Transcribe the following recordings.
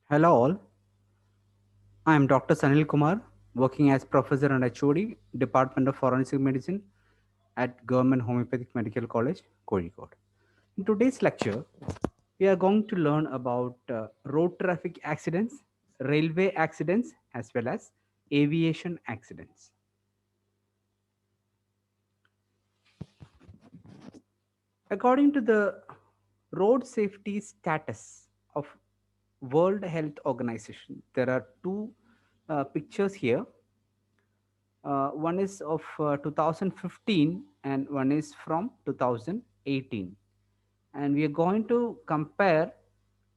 Hello all, I am Dr. Sanil Kumar, working as Professor and HOD, Department of Forensic Medicine at Government Homeopathic Medical College, Kozhikode. In today's lecture, we are going to learn about road traffic accidents, railway accidents, as well as aviation accidents. According to the road safety status of World Health Organization, there are two pictures here. One is of 2015 and one is from 2018. And we are going to compare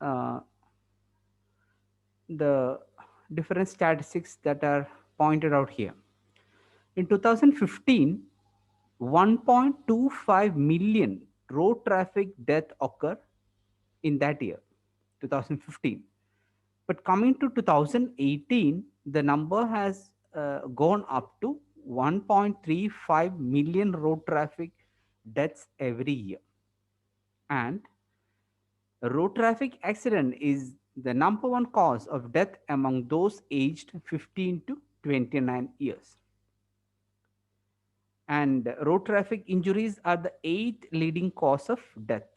uh, the different statistics that are pointed out here. In 2015, 1.25 million road traffic death occur in that year, 2015. But coming to 2018, the number has gone up to 1.35 million road traffic deaths every year. And road traffic accident is the number one cause of death among those aged 15 to 29 years. And road traffic injuries are the eighth leading cause of death.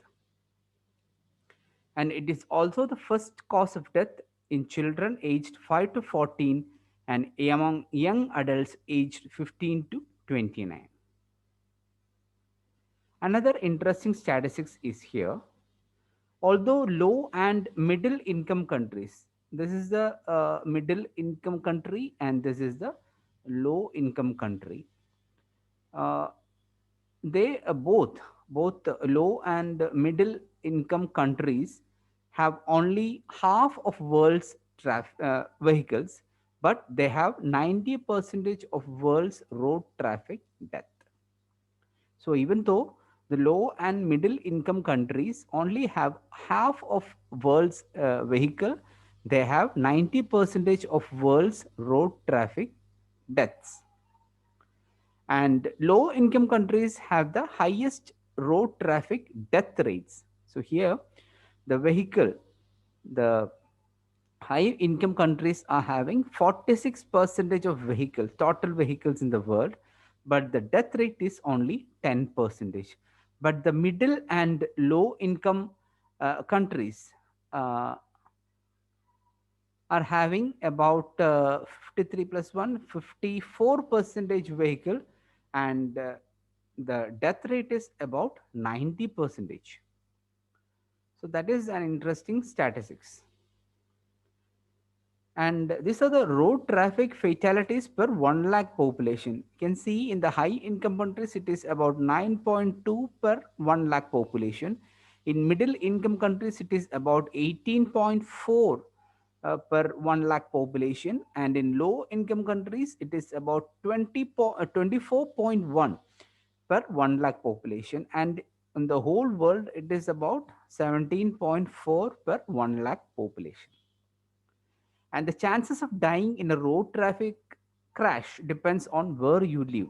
And it is also the first cause of death in children aged 5 to 14 and among young adults aged 15 to 29. Another interesting statistics is here. Although low and middle income countries, this is the middle income country and this is the low income country. Uh, they both low and middle income countries have only half of world's vehicles, but they have 90 percentage of world's road traffic death. So even though the low and middle income countries only have half of world's vehicle, they have 90 percentage of world's road traffic deaths. And low income countries have the highest road traffic death rates. So here the vehicle, the high income countries are having 46 percentage of vehicles, total vehicles in the world, but the death rate is only 10 percentage. But the middle and low income countries uh, are having about 53 plus 1 54 percentage vehicle, and the death rate is about 90 percentage. So that is an interesting statistics. And these are the road traffic fatalities per 1 lakh population. You can see in the high income countries it is about 9.2 per 1 lakh population. In middle income countries it is about 18.4 per 1 lakh population, and in low income countries it is about 24.1 per 1 lakh population, and in the whole world it is about 17.4 per 1 lakh population. And the chances of dying in a road traffic crash depends on where you live.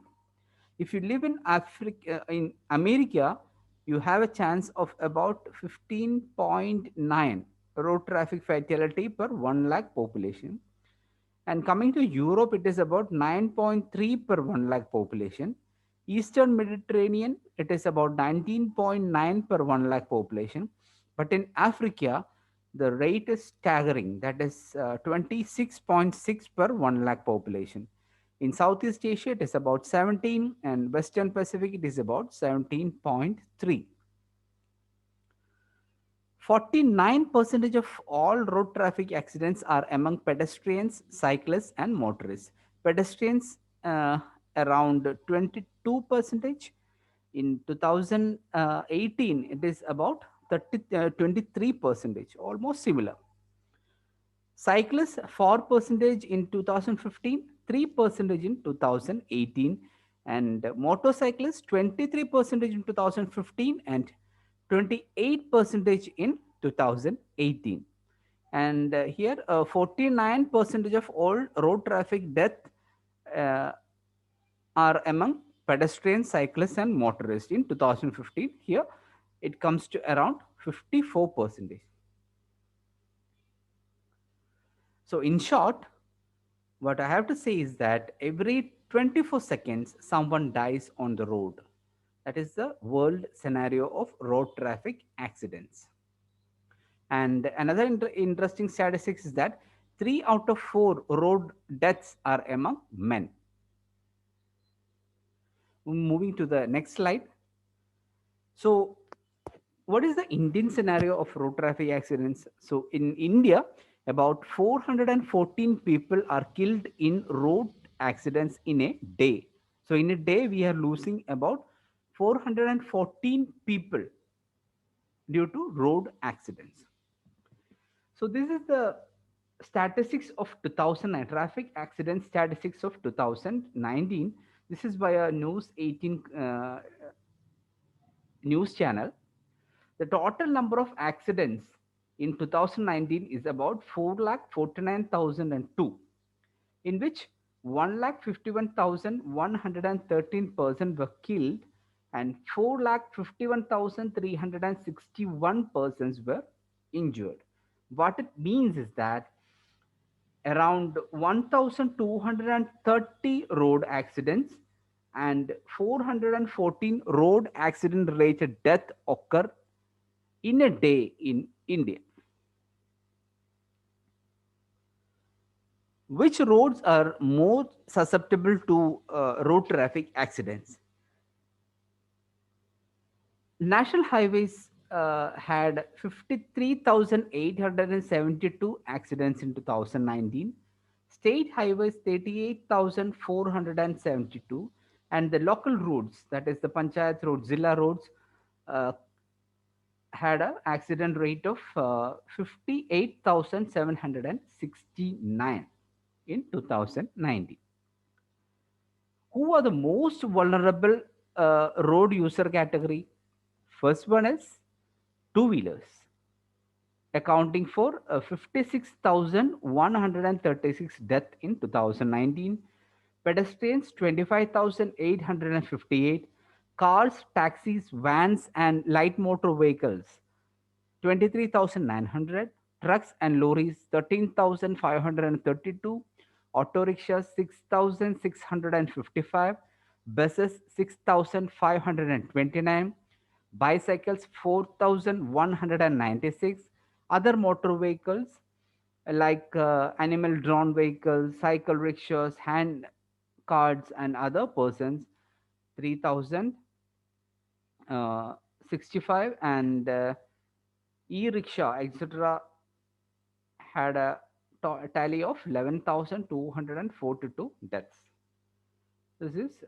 If you live in Africa, in America, you have a chance of about 15.9 road traffic fatality per 1 lakh population. And coming to Europe, it is about 9.3 per 1 lakh population. Eastern Mediterranean, it is about 19.9 per 1 lakh population. But in Africa, the rate is staggering, that is 26.6 per 1 lakh population. In Southeast Asia, it is about 17, and Western Pacific, it is about 17.3. 49% of all road traffic accidents are among pedestrians, cyclists, and motorists. Pedestrians around 22%. In 2018, it is about 23%, almost similar. Cyclists 4% in 2015, 3% in 2018, and motorcyclists 23% in 2015 and 28% in 2018. And here 49% of all road traffic death uh, are among pedestrians, cyclists, and motorists in 2015. Here it comes to around 54%. So, in short, what I have to say is that every 24 seconds, someone dies on the road. That is the world scenario of road traffic accidents. And another interesting statistics is that 3 out of 4 road deaths are among men. Moving to the next slide. So, what is the Indian scenario of road traffic accidents? So, in India, about 414 people are killed in road accidents in a day. So, in a day, we are losing about 414 people due to road accidents. So, this is the statistics of 2009, traffic accident statistics of 2019. This is by a News 18 news channel. The total number of accidents in 2019 is about 4,49,002, in which 1,51,113 persons were killed and 4,51,361 persons were injured. What it means is that around 1,230 road accidents and 414 road accident related death occur in a day in India. Which roads are more susceptible to road traffic accidents? National highways had 53,872 accidents in 2019, state highways 38,472, and the local roads, that is the Panchayat roads, Zilla roads, uh, had an accident rate of 58,769 in 2019. Who are the most vulnerable road user category? First one is two wheelers, accounting for 56,136 deaths in 2019, pedestrians 25,858, cars, taxis, vans, and light motor vehicles 23,900, trucks and lorries 13,532, auto rickshaws 6,655, buses 6,529, bicycles 4,196, other motor vehicles like animal drawn vehicles, cycle rickshaws, hand cards, and other persons 3,065, and e-rickshaw, etc., had a tally of 11,242 deaths. This is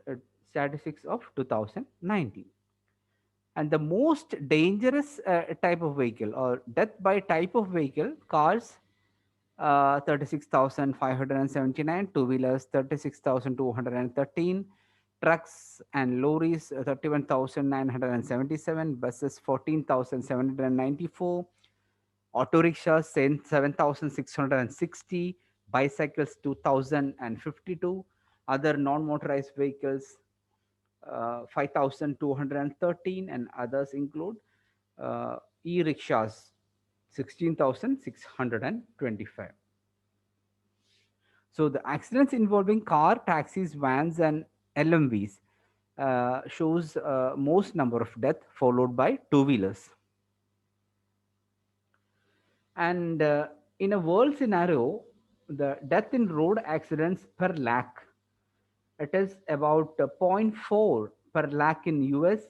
statistics of 2019. And the most dangerous type of vehicle or death by type of vehicle, cars 36,579, two wheelers 36,213, trucks and lorries 31,977, buses 14,794, auto rickshaws 7,660, bicycles 2,052, other non-motorized vehicles 5,213, and others include e-rickshaws 16,625. So the accidents involving car, taxis, vans, and LMVs shows most number of death, followed by two wheelers. And in a world scenario, the death in road accidents per lakh, it is about zero point 0.4 per lakh in US,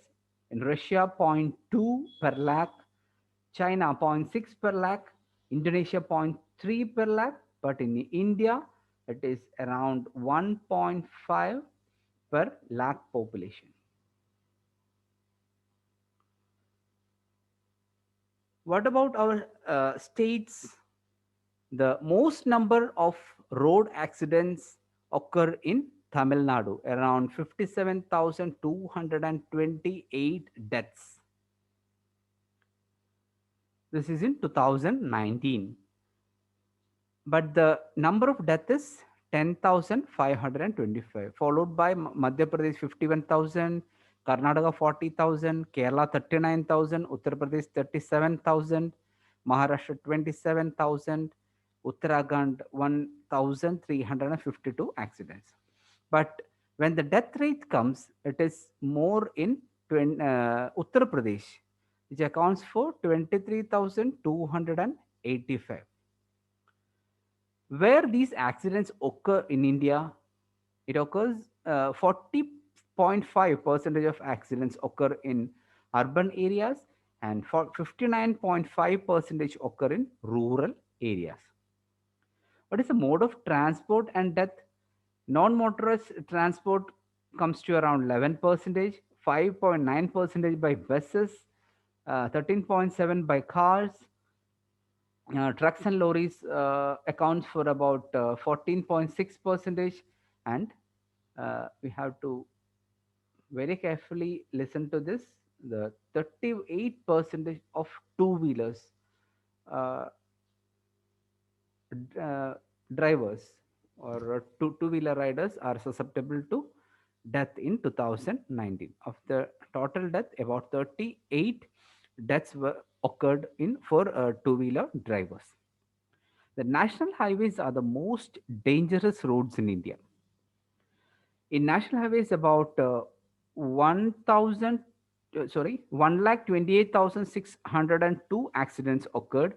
in Russia zero point 0.2 per lakh, China zero point 0.6 per lakh, Indonesia zero point 0.3 per lakh, but in India it is around 1.5 per lakh population. What about our states? The most number of road accidents occur in Tamil Nadu, around 57,228 deaths. This is in 2019. But the number of deaths is 10,525, followed by Madhya Pradesh 51,000, Karnataka 40,000, Kerala 39,000, Uttar Pradesh 37,000, Maharashtra 27,000, Uttarakhand 1352 accidents. But when the death rate comes, it is more in Uttar Pradesh, which accounts for 23,285. Where these accidents occur in India, it occurs 40.5 percentage of accidents occur in urban areas and for 59.5 percentage occur in rural areas. What is the mode of transport and death? Non-motorized transport comes to around 11 percentage, 5.9 percentage by buses, 13.7 by cars. Trucks and lorries accounts for about 14.6 percentage, and we have to very carefully listen to this. The 38 percentage of two wheelers uh, drivers or two wheeler riders are susceptible to death in 2019. Of the total death, about 38 deaths were occurred in for two wheeler drivers. The national highways are the most dangerous roads in India. In national highways, about 1,000, sorry, 1,28,602 accidents occurred,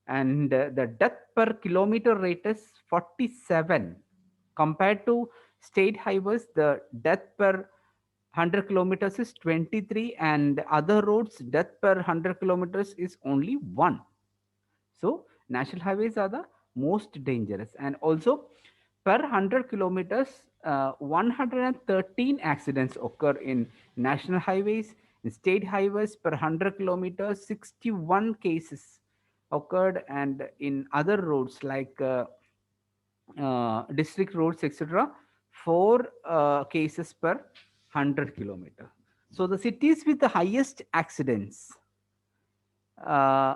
and the death per kilometer rate is 47. Compared to state highways, the death per 100 kilometers is 23, and other roads, death per 100 kilometers is only 1. So national highways are the most dangerous, and also per 100 kilometers, 113 accidents occur in national highways. In state highways, per 100 kilometers, 61 cases occurred, and in other roads like district roads, etc., 4 cases per 100 kilometer. So the cities with the highest accidents, uh,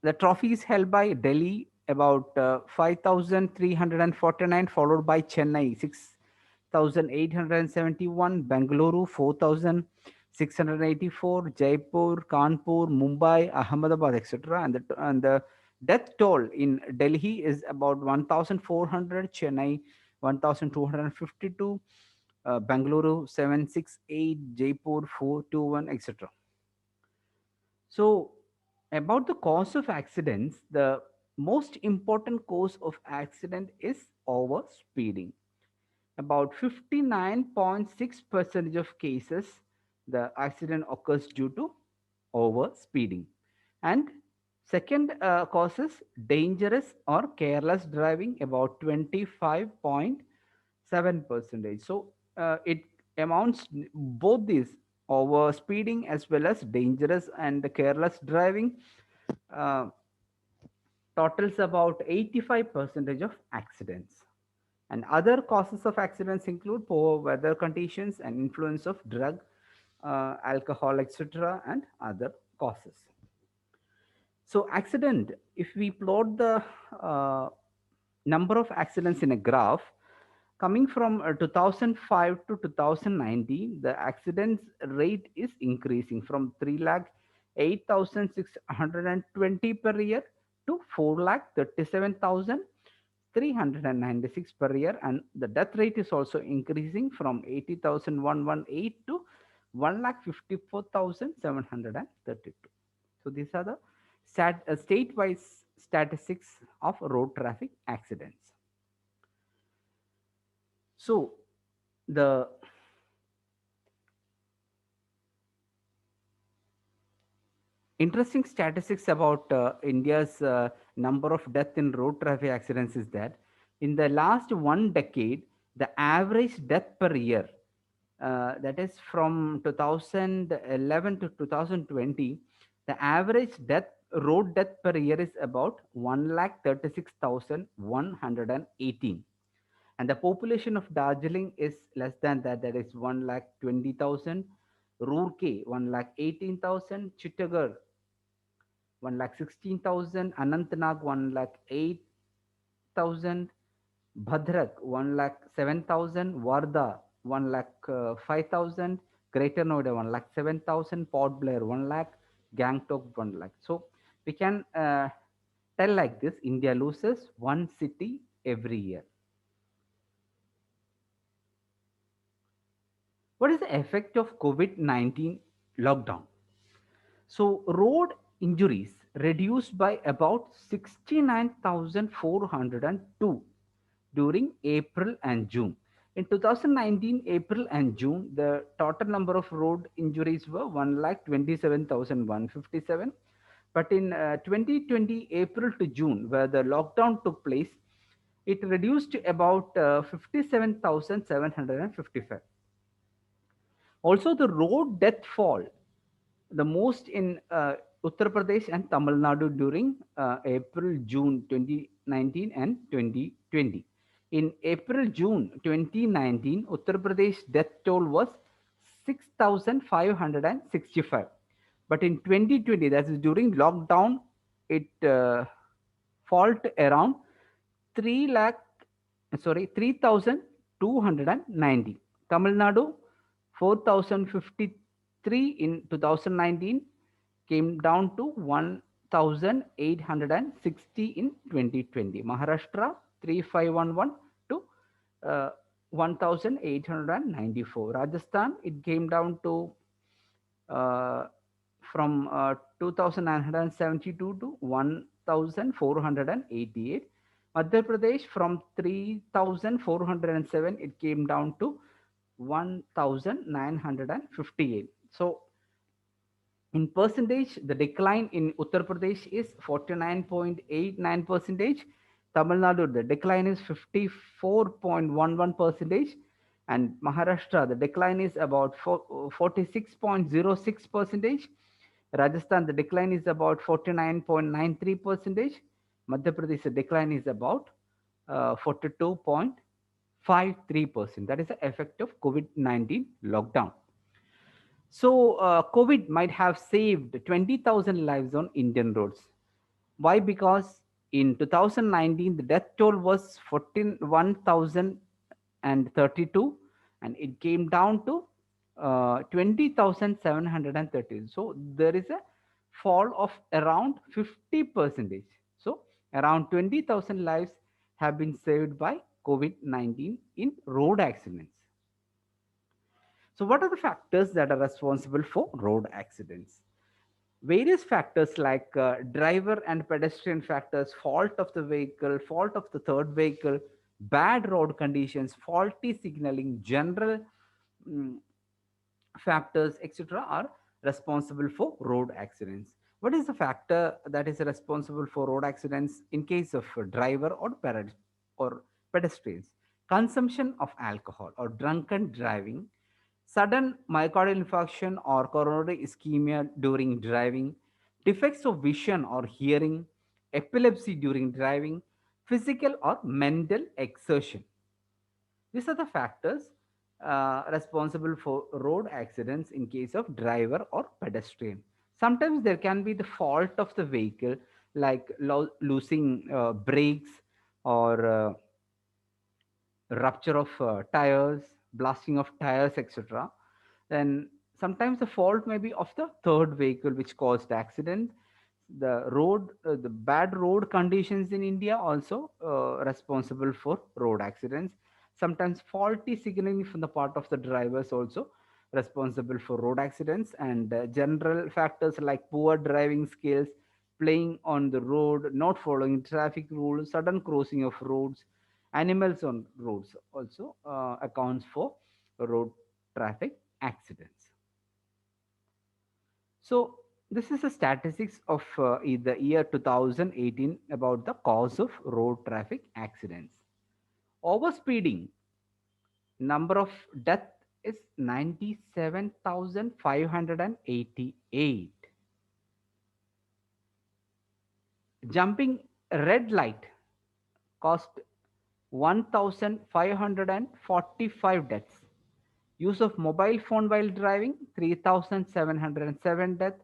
the trophy is held by Delhi, about 5,349, followed by Chennai, 6,871, Bangalore, 4,684, Jaipur, Kanpur, Mumbai, Ahmedabad, etc. And the death toll in Delhi is about 1,400, Chennai 1,252, Bangalore 768, Jaipur 421, etc. So, about the cause of accidents, the most important cause of accident is over speeding. About 59.6% of cases, the accident occurs due to over speeding. And second cause is dangerous or careless driving, about 25.7 percentage. So it amounts both these, over speeding as well as dangerous and careless driving, uh, totals about 85 percentage of accidents. And other causes of accidents include poor weather conditions and influence of drug, alcohol, etc., and other causes. So, accident, if we plot the uh, number of accidents in a graph, coming from 2005 to 2019, the accidents rate is increasing from 3 lakh 8,620 per year to 4 lakh 37,396 per year, and the death rate is also increasing from 80,118 to 1 lakh 54,732. So these are the state-wise statistics of road traffic accidents. So the interesting statistics about India's number of death in road traffic accidents is that in the last 1 decade, the average death per year, that is from 2011 to 2020, the average road death per year is about 1,36,118, and the population of Darjeeling is less than that, that is 1,20,000. Roorkee 1,18,000, Chittagar 1,16,000, Anantnag 1,08,000, Bhadrak 1,07,000, Warda 1,05,000, Greater Noida 1,07,000, Port Blair 1 lakh, Gangtok 1 lakh. So we can tell like this: India loses one city every year. What is the effect of COVID 19 lockdown? So, road injuries reduced by about 69,402 during April and June. In 2019, April and June, the total number of road injuries were 1,27,157. But in 2020, April to June, where the lockdown took place, it reduced to about 57,755. Also, the road death fall, the most in Uttar Pradesh and Tamil Nadu during April June 2019 and 2020. In April June 2019, Uttar Pradesh death toll was 6,565. But in 2020, that is during lockdown, it fall to around 3 lakh, sorry, 3,290. Tamil Nadu 4,053 in 2019, came down to 1,860 in 2020. Maharashtra 3,511 to uh, 1,894. Rajasthan, it came down to uh, from 2,972 to 1,488. Madhya Pradesh, from 3,407 it came down to 1,958. So in percentage, the decline in Uttar Pradesh is 49.89 percentage. Tamil Nadu, the decline is 54.11 percentage, and Maharashtra, the decline is about 46.06 percentage. Rajasthan, the decline is about 49.93 percentage. Madhya Pradesh, the decline is about 42.53%. That is the effect of COVID-19 lockdown. So, COVID might have saved 20,000 lives on Indian roads. Why? Because in 2019, the death toll was 41,032 and it came down to 20,730. So, there is a fall of around 50%. So, around 20,000 lives have been saved by COVID 19 in road accidents. So, what are the factors that are responsible for road accidents? Various factors like driver and pedestrian factors, fault of the vehicle, fault of the third vehicle, bad road conditions, faulty signaling, general mm, factors, etc., are responsible for road accidents. What is the factor that is responsible for road accidents in case of a driver or pedestrians? Consumption of alcohol or drunken driving, sudden myocardial infarction or coronary ischemia during driving, defects of vision or hearing, epilepsy during driving, physical or mental exertion. These are the factors responsible for road accidents in case of driver or pedestrian. Sometimes there can be the fault of the vehicle, like losing brakes or rupture of tires, blasting of tires, etc. Then sometimes the fault may be of the third vehicle which caused accident. The bad road conditions in India also responsible for road accidents. Sometimes faulty signaling from the part of the drivers also responsible for road accidents, and general factors like poor driving skills, playing on the road, not following traffic rules, sudden crossing of roads, animals on roads also accounts for road traffic accidents. So this is the statistics of the year 2018 about the cause of road traffic accidents. Overspeeding, number of death is 97,588. Jumping red light cost 1,545 deaths. Use of mobile phone while driving 3,707 deaths.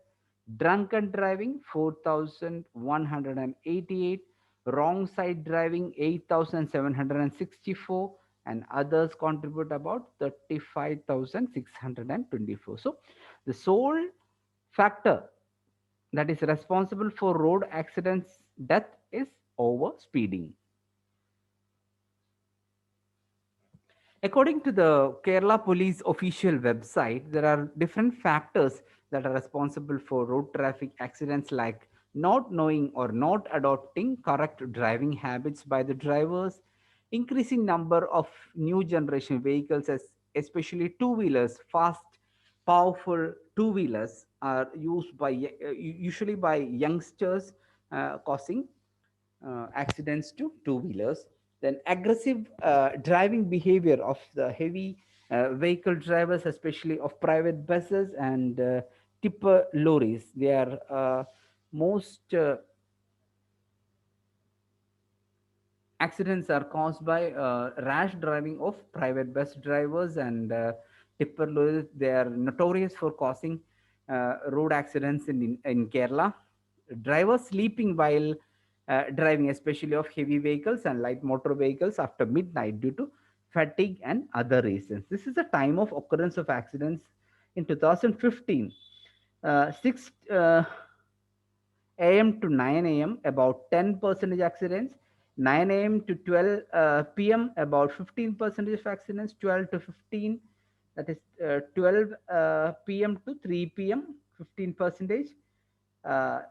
Drunken driving 4,188. Wrong side driving 8,764, and others contribute about 35,624. So the sole factor that is responsible for road accidents death is over speeding. According to the Kerala Police official website, there are different factors that are responsible for road traffic accidents, like not knowing or not adopting correct driving habits by the drivers, increasing number of new generation vehicles, especially two-wheelers, fast, powerful two-wheelers are used by usually by youngsters, causing accidents to two wheelers. Then aggressive driving behavior of the heavy vehicle drivers, especially of private buses and tipper lorries. They are most accidents are caused by rash driving of private bus drivers and tipper lorries. They are notorious for causing road accidents in Kerala. Drivers sleeping while driving, especially of heavy vehicles and light motor vehicles after midnight due to fatigue and other reasons. This is the time of occurrence of accidents in 2015. 6 a.m. to 9 a.m. about 10 percentage accidents, 9 a.m. to 12 p.m. about 15 percentage of accidents, 12 to 15, that is 12 p.m. to 3 p.m. 15 percentage, uh,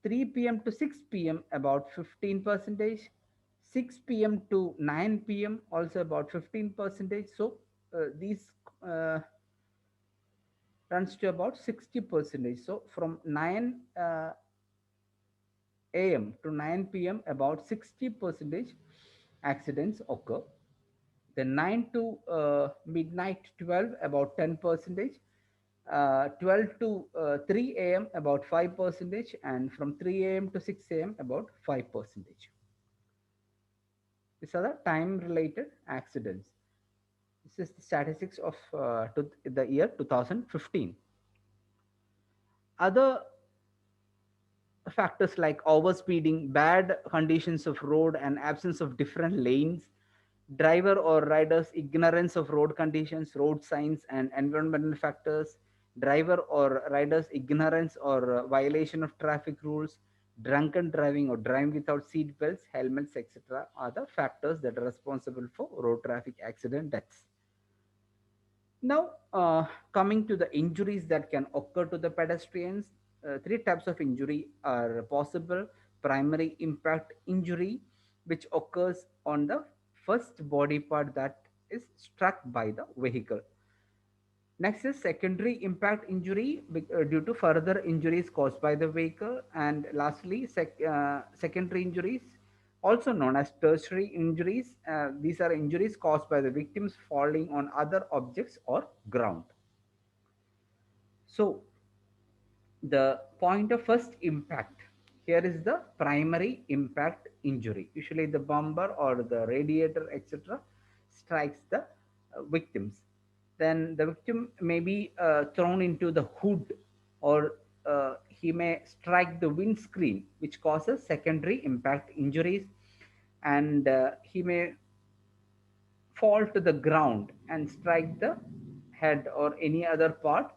3 p.m. to 6 p.m. about 15 percentage, 6 p.m. to 9 p.m. also about 15 percentage. So these uh, runs to about 60 percentage. So from 9 a.m. to 9 p.m. about 60 percentage accidents occur. Then 9 to midnight 12 about 10 percentage, 12 to 3 a.m. about 5 percentage, and from 3 a.m. to 6 a.m. about 5 percentage. These are the time related accidents. This is the statistics of to the year 2015. Other factors like overspeeding, bad conditions of road, and absence of different lanes, driver or rider's ignorance of road conditions, road signs, and environmental factors, driver or rider's ignorance or violation of traffic rules, drunken driving or driving without seat belts, helmets, etc., are the factors that are responsible for road traffic accident deaths. Now, coming to the injuries that can occur to the pedestrians, three types of injury are possible. Primary impact injury, which occurs on the first body part that is struck by the vehicle. Next is secondary impact injury due to further injuries caused by the vehicle. And lastly, secondary injuries, also known as tertiary injuries. These are injuries caused by the victims falling on other objects or ground. So, the point of first impact here is the primary impact injury. Usually, the bumper or the radiator, etc., strikes the victims. Then the victim may be thrown into the hood, or he may strike the windscreen, which causes secondary impact injuries, and he may fall to the ground and strike the head or any other part,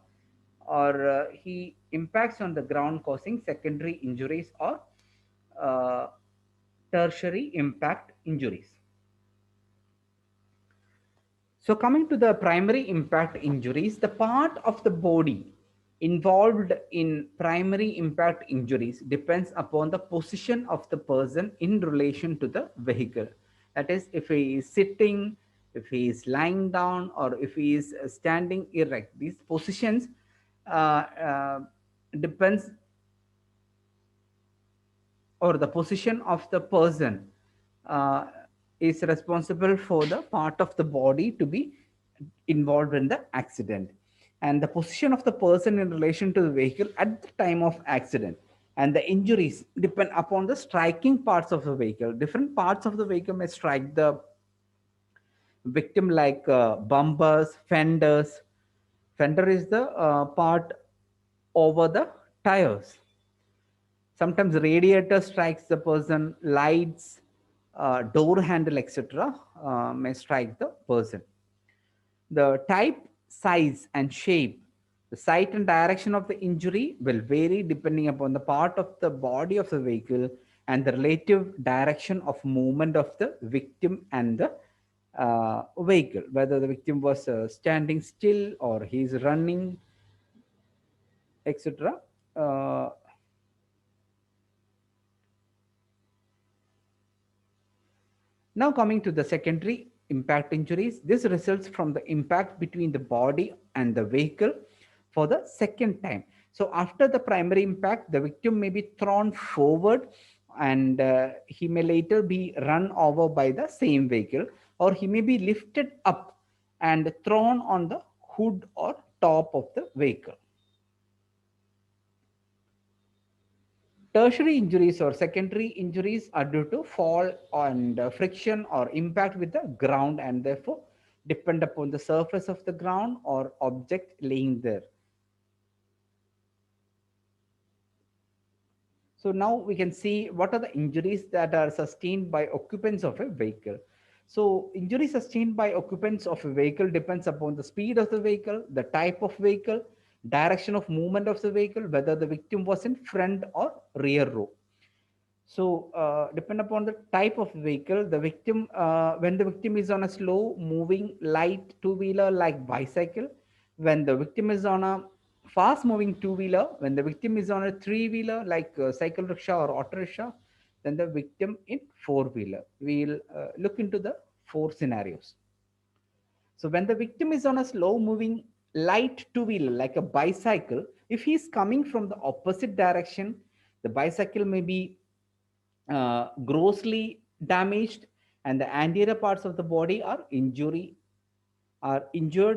or he impacts on the ground causing secondary injuries or uh, tertiary impact injuries. So, coming to the primary impact injuries, the part of the body involved in primary impact injuries depends upon the position of the person in relation to the vehicle. That is, if he is sitting, if he is lying down, or if he is standing erect. These positions depends, or the position of the person uh, is responsible for the part of the body to be involved in the accident, and the position of the person in relation to the vehicle at the time of accident, and the injuries depend upon the striking parts of the vehicle. Different parts of the vehicle may strike the victim, like bumpers, fenders. Fender is the part over the tires. Sometimes radiator strikes the person, lights, door handle, etc., may strike the person. The type, size, and shape The site and direction of the injury will vary depending upon the part of the body of the vehicle and the relative direction of movement of the victim and the vehicle, whether the victim was standing still or he is running, etc. Uh, Now coming to the secondary impact injuries, this results from the impact between the body and the vehicle for the second time. So after the primary impact, the victim may be thrown forward and he may later be run over by the same vehicle, or he may be lifted up and thrown on the hood or top of the vehicle. Tertiary injuries or secondary injuries are due to fall and friction or impact with the ground, and therefore depend upon the surface of the ground or object laying there. So now we can see what are the injuries that are sustained by occupants of a vehicle. So injury sustained by occupants of a vehicle depends upon the speed of the vehicle, the type of vehicle, direction of movement of the vehicle, whether the victim was in front or rear row. So, depend upon the type of vehicle, the victim, when the victim is on a slow moving light two wheeler like bicycle, when the victim is on a fast moving two wheeler, when the victim is on a three wheeler like cycle rickshaw or auto rickshaw, then the victim in four wheeler. We'll look into the four scenarios. So, when the victim is on a slow moving light two wheeler like a bicycle, if he is coming from the opposite direction, the bicycle may be grossly damaged and the anterior parts of the body are injured,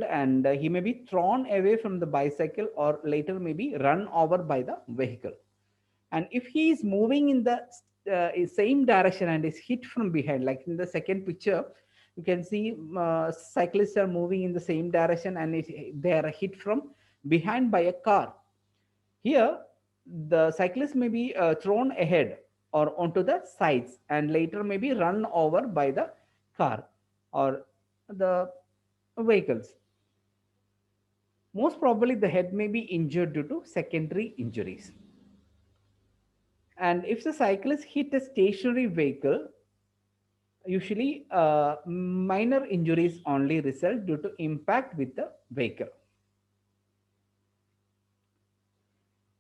and he may be thrown away from the bicycle or later may be run over by the vehicle. And if he is moving in the same direction and is hit from behind, like in the second picture, you can see cyclists are moving in the same direction and they are hit from behind by a car. Here, the cyclist may be thrown ahead or onto the sides and later may be run over by the car or the vehicles. Most probably, the head may be injured due to secondary injuries. And if the cyclist hit a stationary vehicle, usually minor injuries only result due to impact with the vehicle.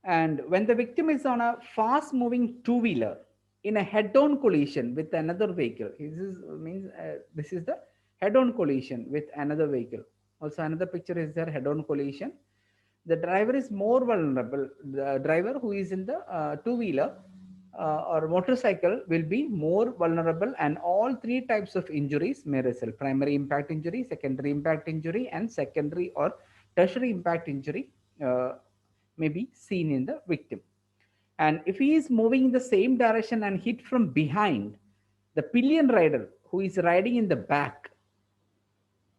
And when the victim is on a fast moving two wheeler in a head on collision with another vehicle, this is the head on collision with another vehicle. Also, another picture is there, head on collision. The driver is more vulnerable. The driver who is in the two wheeler or motorcycle will be more vulnerable, and all three types of injuries may result: primary impact injury, secondary impact injury, and secondary or tertiary impact injury uh, may be seen in the victim. And if he is moving in the same direction and hit from behind, the pillion rider who is riding in the back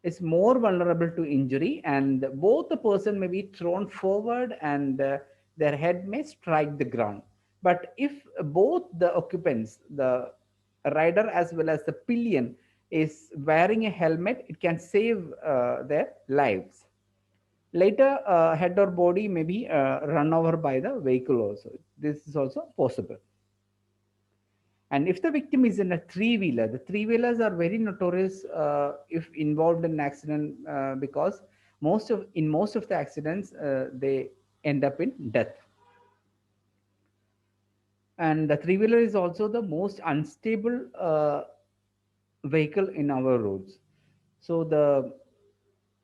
is more vulnerable to injury, and both the person may be thrown forward and their head may strike the ground. But if both the occupants, the rider as well as the pillion, is wearing a helmet, it can save their lives. Later, head or body may be run over by the vehicle also. This is also possible. And if the victim is in a three wheeler, the three wheelers are very notorious if involved in an accident because most of the accidents they end up in death. And the three wheeler is also the most unstable vehicle in our roads. So the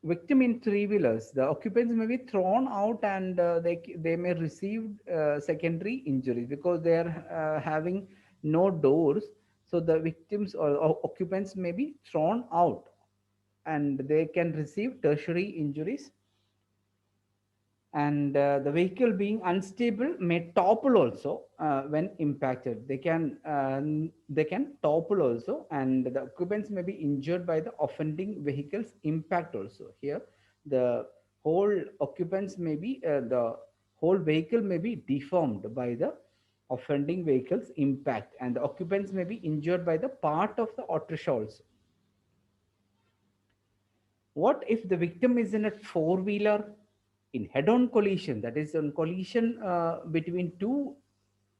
victim in three wheelers, the occupants may be thrown out and they may receive secondary injuries because they are having no doors. So the victims or occupants may be thrown out and they can receive tertiary injuries. And the vehicle being unstable may topple also when impacted. They can topple also, and the occupants may be injured by the offending vehicle's impact also. Here, the whole occupants may be the whole vehicle may be deformed by the offending vehicle's impact, and the occupants may be injured by the part of the auto also. What if the victim is in a four wheeler In head-on collision, that is on collision between two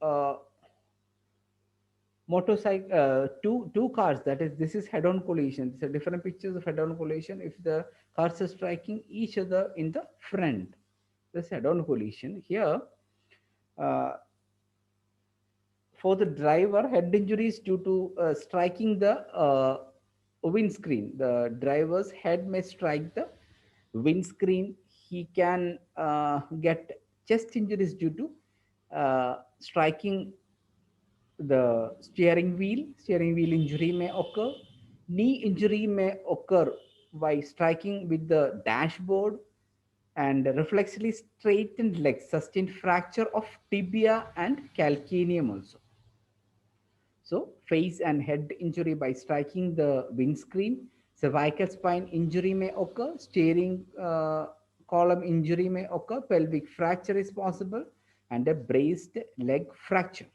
uh, motorcycle, two cars, that is, this is head-on collision. These are different pictures of head-on collision. If the cars are striking each other in the front, this head-on collision here. uh, for the driver, head injuries due to striking the windscreen. The driver's head may strike the windscreen. He can get chest injuries due to striking the steering wheel. Steering wheel injury may occur. Knee injury may occur by striking with the dashboard, and reflexively straightened legs sustain fracture of tibia and calcaneum also. So, face and head injury by striking the windscreen. Cervical spine injury may occur. Steering column injury may occur. Pelvic fracture is possible, and a braced leg fracture.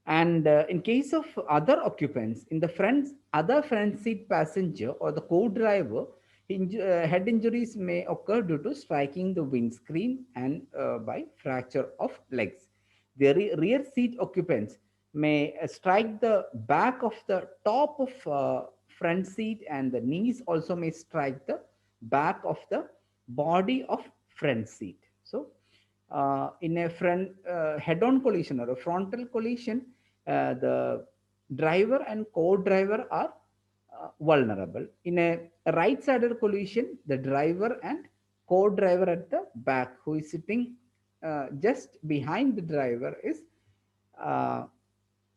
And in case of other occupants, in the front, other front seat passenger or the co-driver, head injuries may occur due to striking the windscreen and by fracture of legs. The rear seat occupants may strike the back of the top of front seat, and the knees also may strike the back of the body of front seat. So in a front head-on collision or a frontal collision, the driver and co-driver are vulnerable. In a right-sided collision, the driver and co-driver at the back, who is sitting just behind the driver, is uh,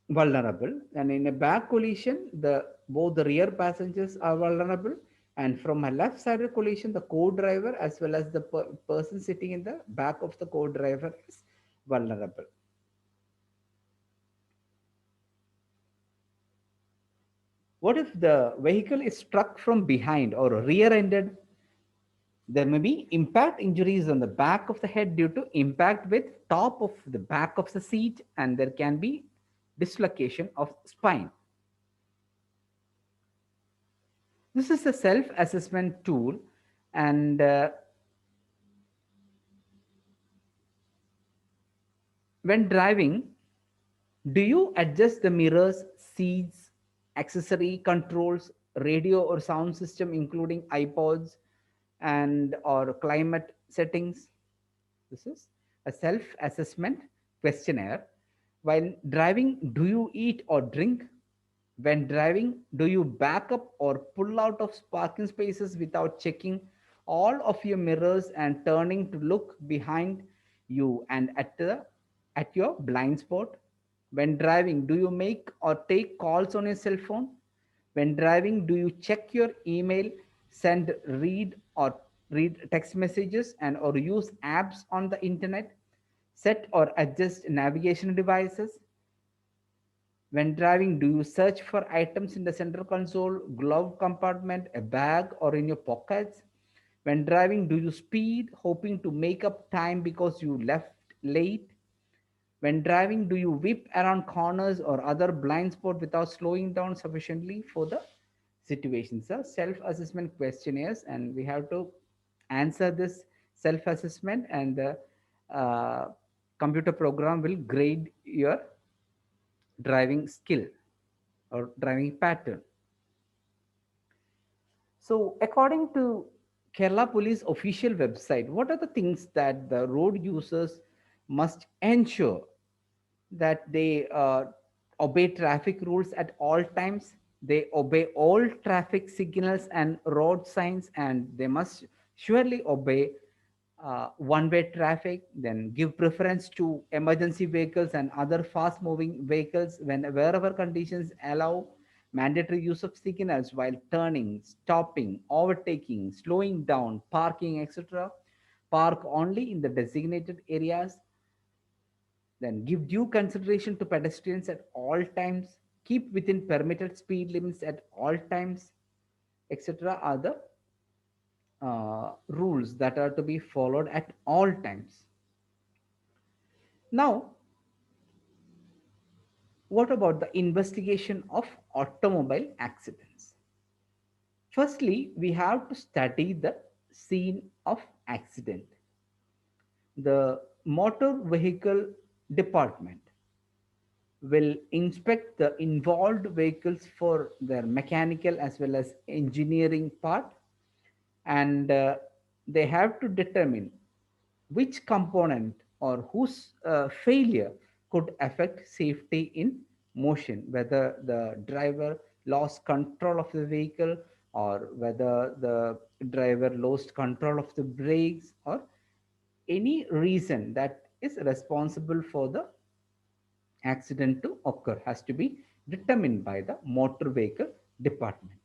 vulnerable. And in a back collision, the both the rear passengers are vulnerable. And from a left-sided collision, the co-driver as well as the person sitting in the back of the co-driver is vulnerable. What if the vehicle is struck from behind or rear-ended? There may be impact injuries on the back of the head due to impact with top of the back of the seat, and there can be dislocation of spine. This is a self-assessment tool, and when driving, do you adjust the mirrors, seats, accessory controls, radio or sound system, including iPods and or climate settings? This is a self-assessment questionnaire. While driving, do you eat or drink? When driving, do you back up or pull out of parking spaces without checking all of your mirrors and turning to look behind you and at your blind spot? When driving, do you make or take calls on your cell phone? When driving, do you check your email, send, read text messages and or use apps on the internet, set or adjust navigation devices? When driving, do you search for items in the center console, glove compartment, a bag, or in your pockets? When driving, do you speed, hoping to make up time because you left late? When driving, do you whip around corners or other blind spot without slowing down sufficiently for the situations? So self-assessment questionnaires, and we have to answer this self-assessment, and the uh, computer program will grade your driving skill or driving pattern. So, according to Kerala Police official website, what are the things that the road users must ensure? That they obey traffic rules at all times, they obey all traffic signals and road signs, and they must surely obey one-way traffic, then give preference to emergency vehicles and other fast-moving vehicles when wherever conditions allow, mandatory use of signals while turning, stopping, overtaking, slowing down, parking, etc. Park only in the designated areas, then give due consideration to pedestrians at all times, keep within permitted speed limits at all times, etc. are the rules that are to be followed at all times. Now, what about the investigation of automobile accidents? Firstly, we have to study the scene of accident. The motor vehicle department will inspect the involved vehicles for their mechanical as well as engineering part, and they have to determine which component or whose failure could affect safety in motion, whether the driver lost control of the vehicle, or whether the driver lost control of the brakes, or any reason that is responsible for the accident to occur has to be determined by the motor vehicle department.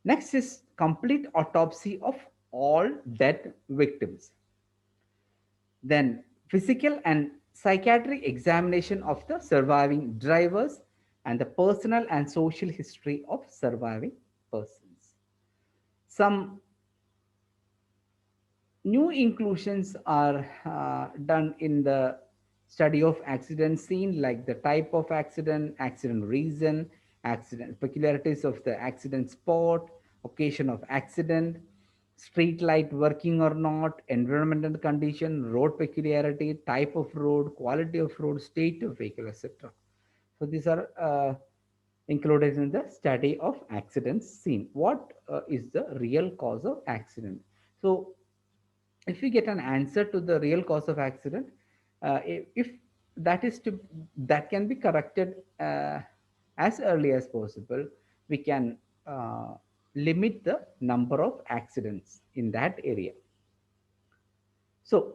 Next is complete autopsy of all dead victims. Then physical and psychiatric examination of the surviving drivers and the personal and social history of surviving persons. Some new inclusions are done in the study of accident scene, like the type of accident, accident reason, accident peculiarities of the accident spot, occasion of accident, street light working or not, environmental condition, road peculiarity, type of road, quality of road, state of vehicle, etc. So these are included in the study of accident scene. What is the real cause of accident? So if we get an answer to the real cause of accident, if that is to that can be corrected as early as possible, we can uh, limit the number of accidents in that area. So,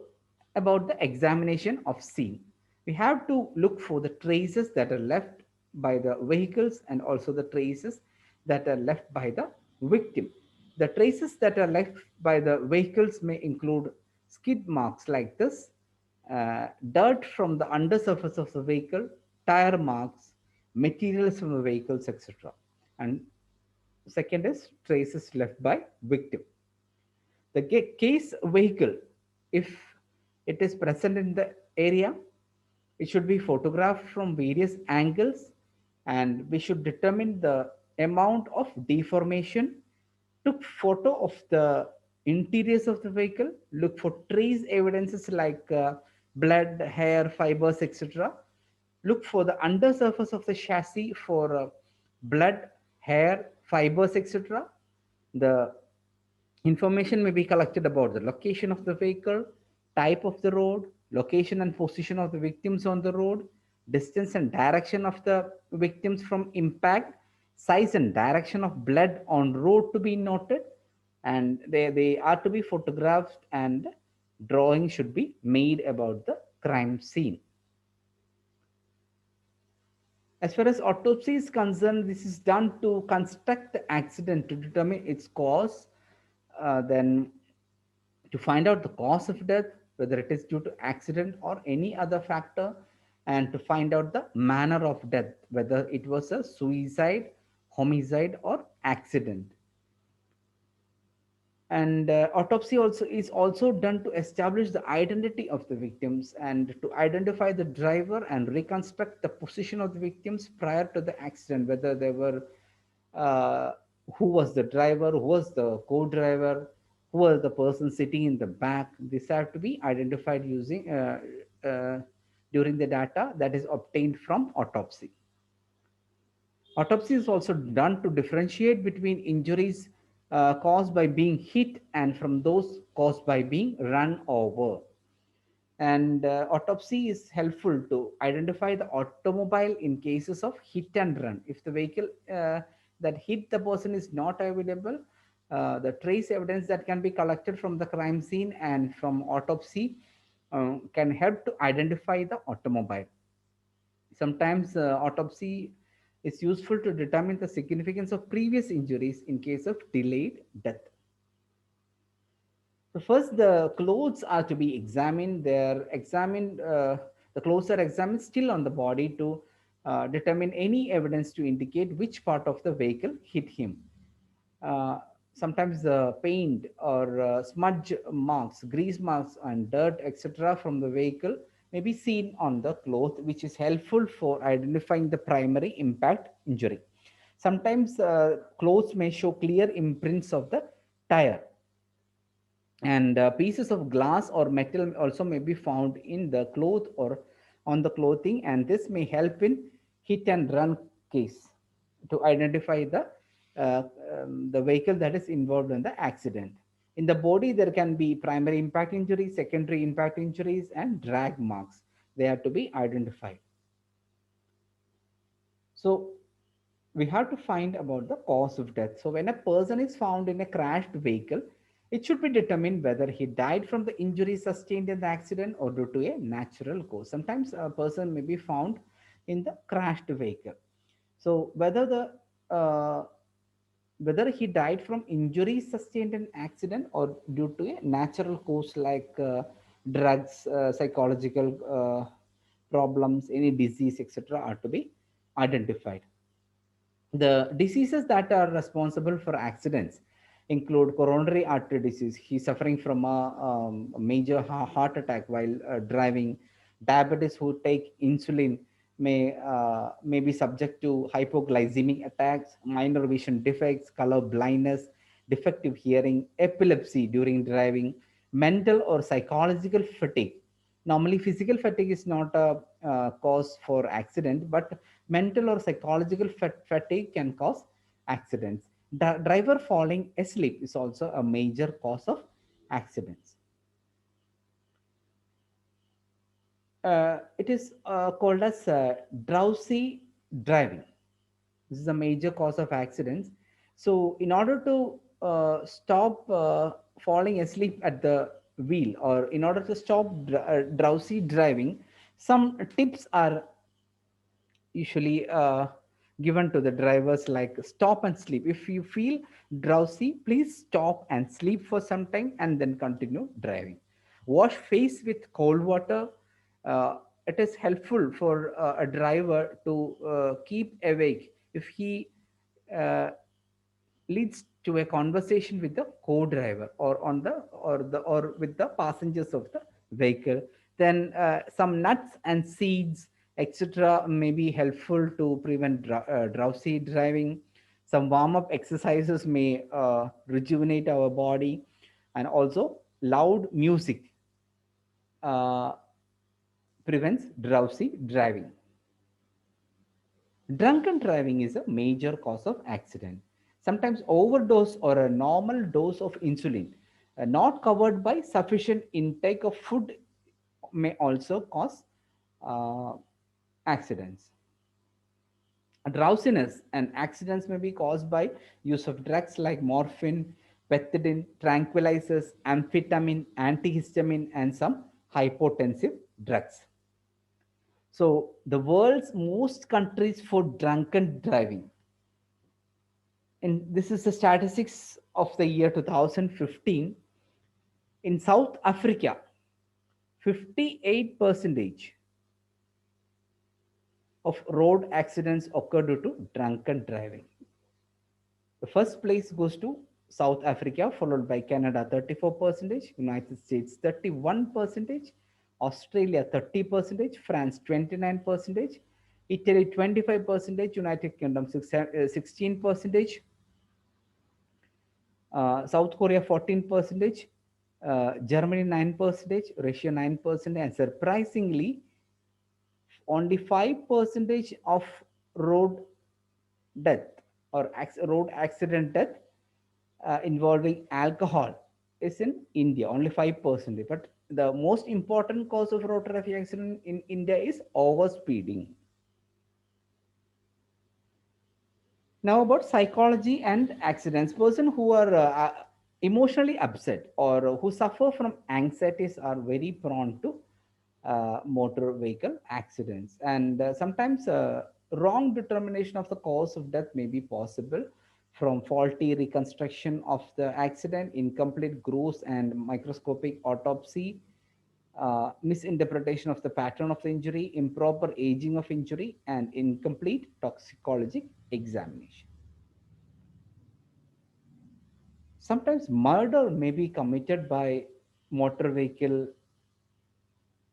about the examination of scene, we have to look for the traces that are left by the vehicles and also the traces that are left by the victim. The traces that are left by the vehicles may include skid marks like this, dirt from the undersurface of the vehicle, tire marks, materials from the vehicles, etc. And second is traces left by victim. The case vehicle, if it is present in the area, it should be photographed from various angles, and we should determine the amount of deformation. Took photo of the interiors of the vehicle, look for trace evidences like blood, hair, fibers, etc. Look for the undersurface of the chassis for blood, hair, fibers, etc. The information may be collected about the location of the vehicle, type of the road, location and position of the victims on the road, distance and direction of the victims from impact, size and direction of blood on road to be noted, and they are to be photographed, and drawing should be made about the crime scene. As far as autopsy is concerned, this is done to construct the accident to determine its cause, then to find out the cause of death, whether it is due to accident or any other factor, and to find out the manner of death, whether it was a suicide, homicide, or accident. And autopsy also is also done to establish the identity of the victims and to identify the driver and reconstruct the position of the victims prior to the accident, whether they were uh, who was the driver, who was the co-driver, who was the person sitting in the back. These have to be identified using during the data that is obtained from autopsy. Autopsy is also done to differentiate between injuries caused by being hit and from those caused by being run over. And autopsy is helpful to identify the automobile in cases of hit and run. If the vehicle that hit the person is not available, the trace evidence that can be collected from the crime scene and from autopsy can help to identify the automobile. Sometimes autopsy is useful to determine the significance of previous injuries in case of delayed death. So first, the clothes are to be examined. They're examined. The clothes are examined still on the body to determine any evidence to indicate which part of the vehicle hit him. Uh, Sometimes the paint or smudge marks, grease marks, and dirt, etc., from the vehicle may be seen on the cloth, which is helpful for identifying the primary impact injury. Sometimes clothes may show clear imprints of the tire, and pieces of glass or metal also may be found in the cloth or on the clothing, and this may help in hit and run case to identify uh, the vehicle that is involved in the accident. In the body there can be primary impact injuries, secondary impact injuries, and drag marks. They have to be identified. So we have to find about the cause of death. So when a person is found in a crashed vehicle, it should be determined whether he died from the injuries sustained in the accident or due to a natural cause. Sometimes a person may be found in the crashed vehicle. So uh, whether he died from injuries sustained in accident or due to a natural cause like drugs, psychological problems, any disease, etc., are to be identified. The diseases that are responsible for accidents include coronary artery disease. He's suffering from a major heart attack while driving. Diabetes who take insulin may be subject to hypoglycemic attacks, minor vision defects, color blindness, defective hearing, epilepsy during driving, mental or psychological fatigue. Normally, physical fatigue is not a cause for accident, but mental or psychological fatigue can cause accidents. Driver falling asleep is also a major cause of accidents. It is called as drowsy driving. This is a major cause of accidents. So, in order to stop falling asleep at the wheel, or in order to stop drowsy driving, some tips are usually given to the drivers, like stop and sleep. If you feel drowsy, please stop and sleep for some time and then continue driving. Wash face with cold water. It is helpful for a driver to keep awake if he uh, leads to a conversation with the co-driver or with the passengers of the vehicle. Then some nuts and seeds, etc., may be helpful to prevent drowsy driving. Some warm-up exercises may rejuvenate our body, and also loud music uh, prevents drowsy driving. Drunken driving is a major cause of accident. Sometimes overdose or a normal dose of insulin, not covered by sufficient intake of food, may also cause uh, accidents. Drowsiness and accidents may be caused by use of drugs like morphine, pethidine, tranquilizers, amphetamine, antihistamine, and some hypotensive drugs. So, the world's most countries for drunken driving. And this is the statistics of the year 2015. In South Africa, 58 percentage of road accidents occur due to drunken driving. The first place goes to South Africa, followed by Canada 34 percentage, United States 31 percentage, Australia 30 percentage, France 29 percentage, Italy 25 percentage, United Kingdom 16 percentage, South Korea 14 percentage, Germany 9 percentage, Russia 9 percentage, and surprisingly, only 5 percentage of road death or road accident death involving alcohol is in India, only 5%. But the most important cause of road traffic accident in India is overspeeding. Now about psychology and accidents. Person who are emotionally upset or who suffer from anxieties are very prone to motor vehicle accidents. And sometimes wrong determination of the cause of death may be possible from faulty reconstruction of the accident, incomplete gross and microscopic autopsy, misinterpretation of the pattern of the injury, improper aging of injury, and incomplete toxicology examination. Sometimes murder may be committed by motor vehicle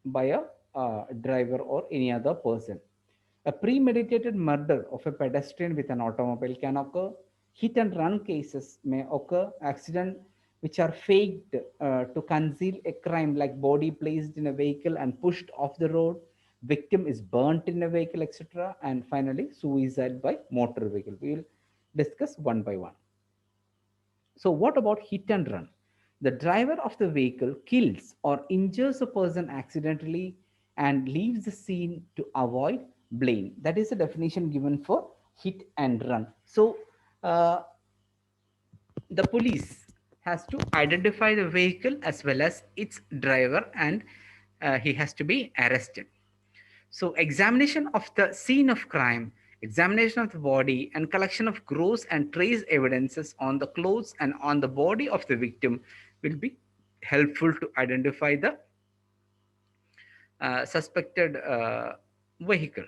by a driver or any other person. A premeditated murder of a pedestrian with an automobile can occur. Hit and run cases may occur. Accident which are faked to conceal a crime, like body placed in a vehicle and pushed off the road, victim is burnt in a vehicle, etc. And finally, suicide by motor vehicle. We will discuss one by one. So, what about hit and run? The driver of the vehicle kills or injures a person accidentally and leaves the scene to avoid blame. That is the definition given for hit and run. So, uh, the police has to identify the vehicle as well as its driver, and he has to be arrested. So, examination of the scene of crime, examination of the body, and collection of gross and trace evidences on the clothes and on the body of the victim will be helpful to identify the suspected vehicle.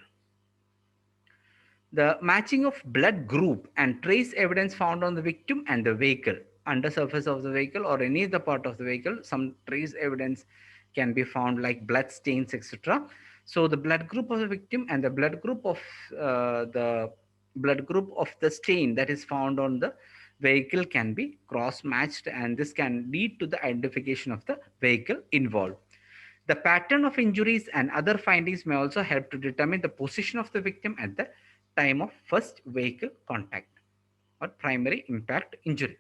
The matching of blood group and trace evidence found on the victim and the vehicle, under surface of the vehicle or any other part of the vehicle, some trace evidence can be found like blood stains, etc. So the blood group of the victim and the blood group of the stain that is found on the vehicle can be cross matched, and this can lead to the identification of the vehicle involved. The pattern of injuries and other findings may also help to determine the position of the victim at the time of first vehicle contact or primary impact injury.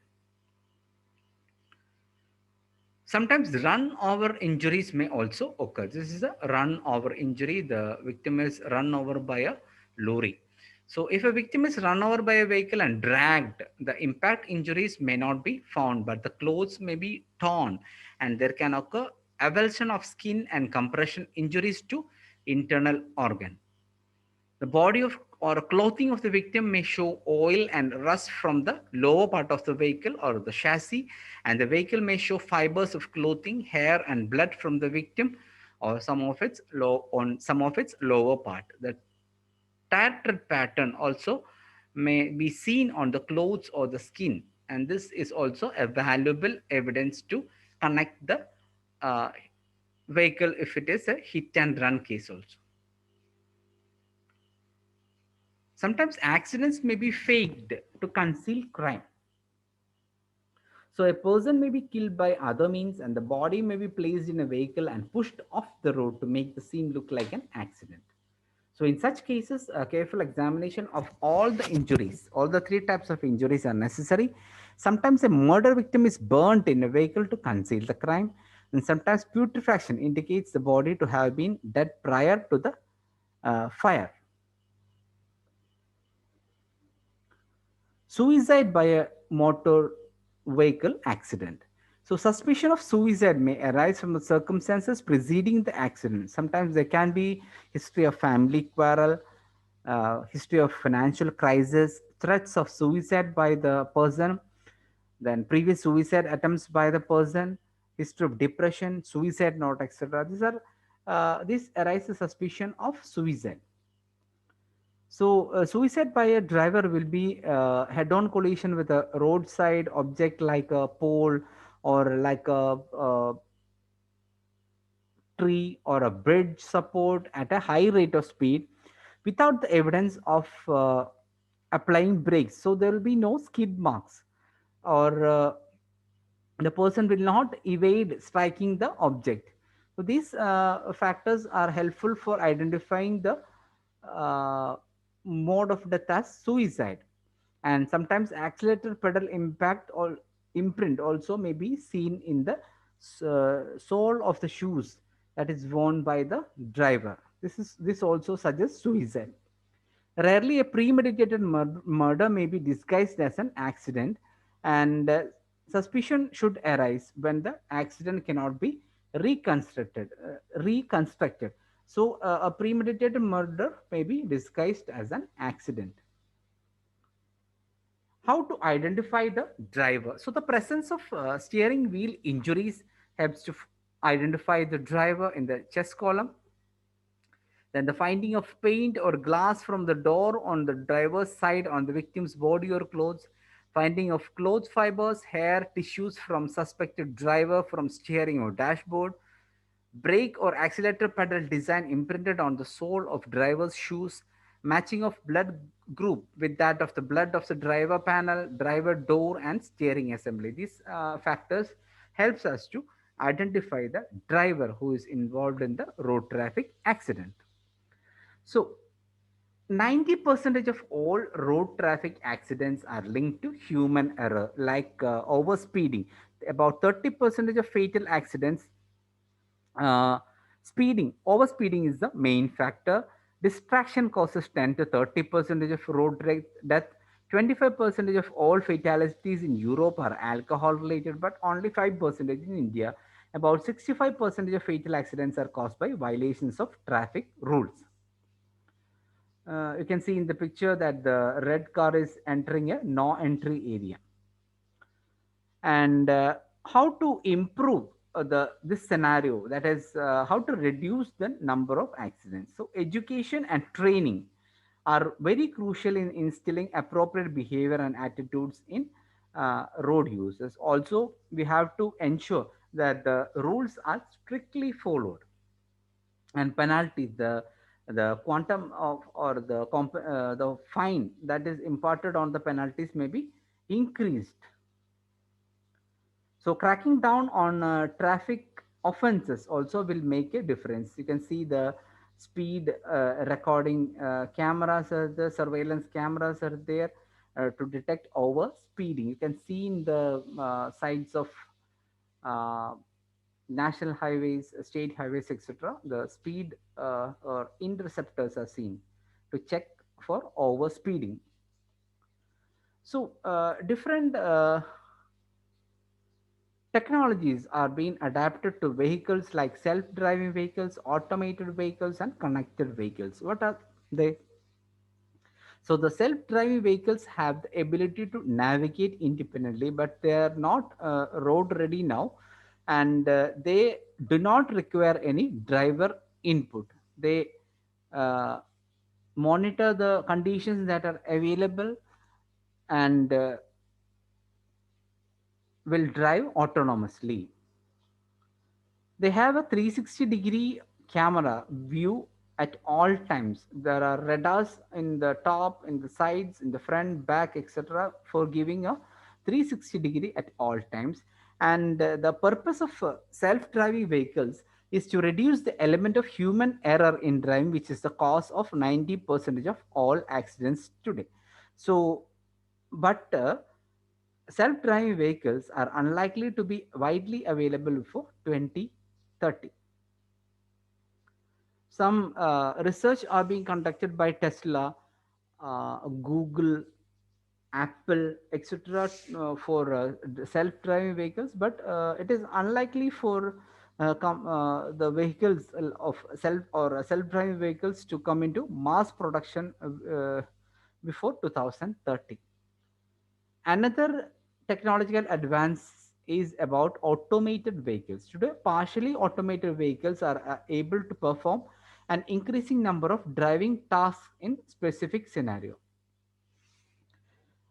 Sometimes run over injuries may also occur. This is a run over injury. The victim is run over by a lorry. So, if a victim is run over by a vehicle and dragged, the impact injuries may not be found, but the clothes may be torn, and there can occur avulsion of skin and compression injuries to internal organ. The body of or clothing of the victim may show oil and rust from the lower part of the vehicle or the chassis, and the vehicle may show fibers of clothing, hair, and blood from the victim or some of its lower part. The tattered pattern also may be seen on the clothes or the skin, and this is also a valuable evidence to connect the uh, vehicle if it is a hit and run case also. Sometimes accidents may be faked to conceal crime. So a person may be killed by other means, and the body may be placed in a vehicle and pushed off the road to make the scene look like an accident. So in such cases, a careful examination of all the injuries, all the three types of injuries are necessary. Sometimes a murder victim is burnt in a vehicle to conceal the crime, and sometimes putrefaction indicates the body to have been dead prior to the fire. Suicide by a motor vehicle accident. So, suspicion of suicide may arise from the circumstances preceding the accident. Sometimes there can be history of family quarrel, history of financial crisis, threats of suicide by the person, then previous suicide attempts by the person, history of depression, suicide note, etc. This arises suspicion of suicide. So, suicide by a driver will be head-on collision with a roadside object like a pole or like a tree or a bridge support at a high rate of speed without the evidence of applying brakes. So, there will be no skid marks, or the person will not evade striking the object. So, these factors are helpful for identifying the uh, mode of death as suicide. And sometimes accelerator pedal impact or imprint also may be seen in the sole of the shoes that is worn by the driver. This also suggests suicide. Rarely, a premeditated murder may be disguised as an accident, and suspicion should arise when the accident cannot be reconstructed. So, a premeditated murder may be disguised as an accident. How to identify the driver? So, the presence of steering wheel injuries helps to identify the driver in the chest column. Then the finding of paint or glass from the door on the driver's side on the victim's body or clothes. Finding of clothes fibers, hair, tissues from suspected driver from steering or dashboard. Brake or accelerator pedal design imprinted on the sole of driver's shoes. matching of blood group with that of the blood of the driver panel, driver door, and steering assembly. These factors helps us to identify the driver who is involved in the road traffic accident. So 90% of all road traffic accidents are linked to human error, like overspeeding. About 30% of fatal accidents, uh, overspeeding is the main factor. Distraction causes 10 to 30% of death. 25% of all fatalities in Europe are alcohol related, but only 5% in India. About 65% of fatal accidents are caused by violations of traffic rules. You can see in the picture that the red car is entering a no entry area. And how to improve the this scenario, that is how to reduce the number of accidents. So education and training are very crucial in instilling appropriate behavior and attitudes in road users. Also, we have to ensure that the rules are strictly followed, and penalties, the quantum of, or the fine that is imparted on the penalties may be increased. So cracking down on traffic offenses also will make a difference. You can see the speed recording cameras are the surveillance cameras are there to detect over speeding. You can see in the sides of uh, national highways, state highways, etc. The speed or interceptors are seen to check for over speeding. So different technologies are being adapted to vehicles like self-driving vehicles, automated vehicles, and connected vehicles. What are they? So the self-driving vehicles have the ability to navigate independently, but they are not road ready now, and they do not require any driver input. They uh, monitor the conditions that are available, and will drive autonomously. They have a 360-degree camera view at all times. There are radars in the top, in the sides, in the front, back, etc., for giving a 360-degree at all times. And the purpose of self-driving vehicles is to reduce the element of human error in driving, which is the cause of 90% of all accidents today. So, but self-driving vehicles are unlikely to be widely available before 2030. Some research are being conducted by Tesla, Google, Apple, etc., for self-driving vehicles, but it is unlikely for the vehicles of self-driving vehicles to come into mass production before 2030. Another technological advance is about automated vehicles. Today, partially automated vehicles are able to perform an increasing number of driving tasks in specific scenario.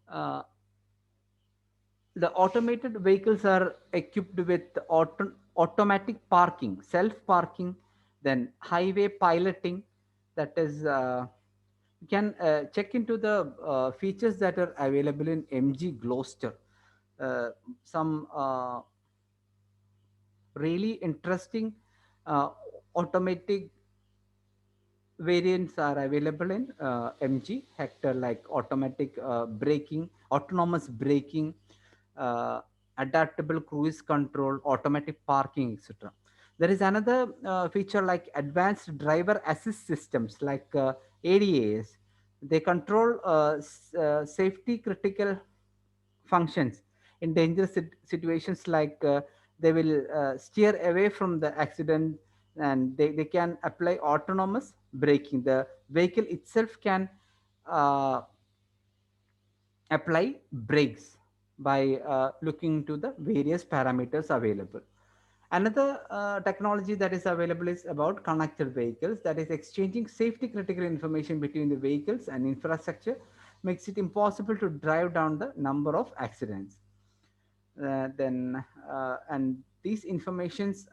Uh, the automated vehicles are equipped with automatic parking, self parking, then highway piloting. That is, you can check into the features that are available in MG Gloucester. Some really interesting uh, automatic variants are available in MG Hector, like automatic braking, autonomous braking, uh, adaptable cruise control, automatic parking, etc. There is another feature like advanced driver assist systems like ADAS. They control safety critical functions in dangerous situations, like they will steer away from the accident, and they can apply autonomous braking. The vehicle itself can uh, apply brakes by looking to the various parameters available. Another technology that is available is about connected vehicles, that is exchanging safety critical information between the vehicles and infrastructure makes it impossible to drive down the number of accidents. Then and these informations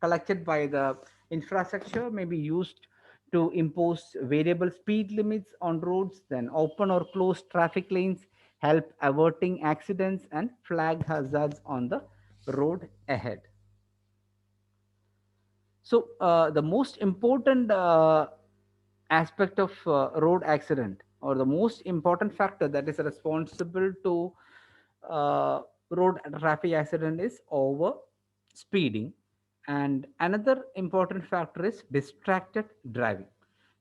collected by the infrastructure may be used to impose variable speed limits on roads, then open or close traffic lanes, help averting accidents, and flag hazards on the road ahead. So, the most important aspect of road accident, or the most important factor that is responsible to road traffic accident, is over speeding, and another important factor is distracted driving.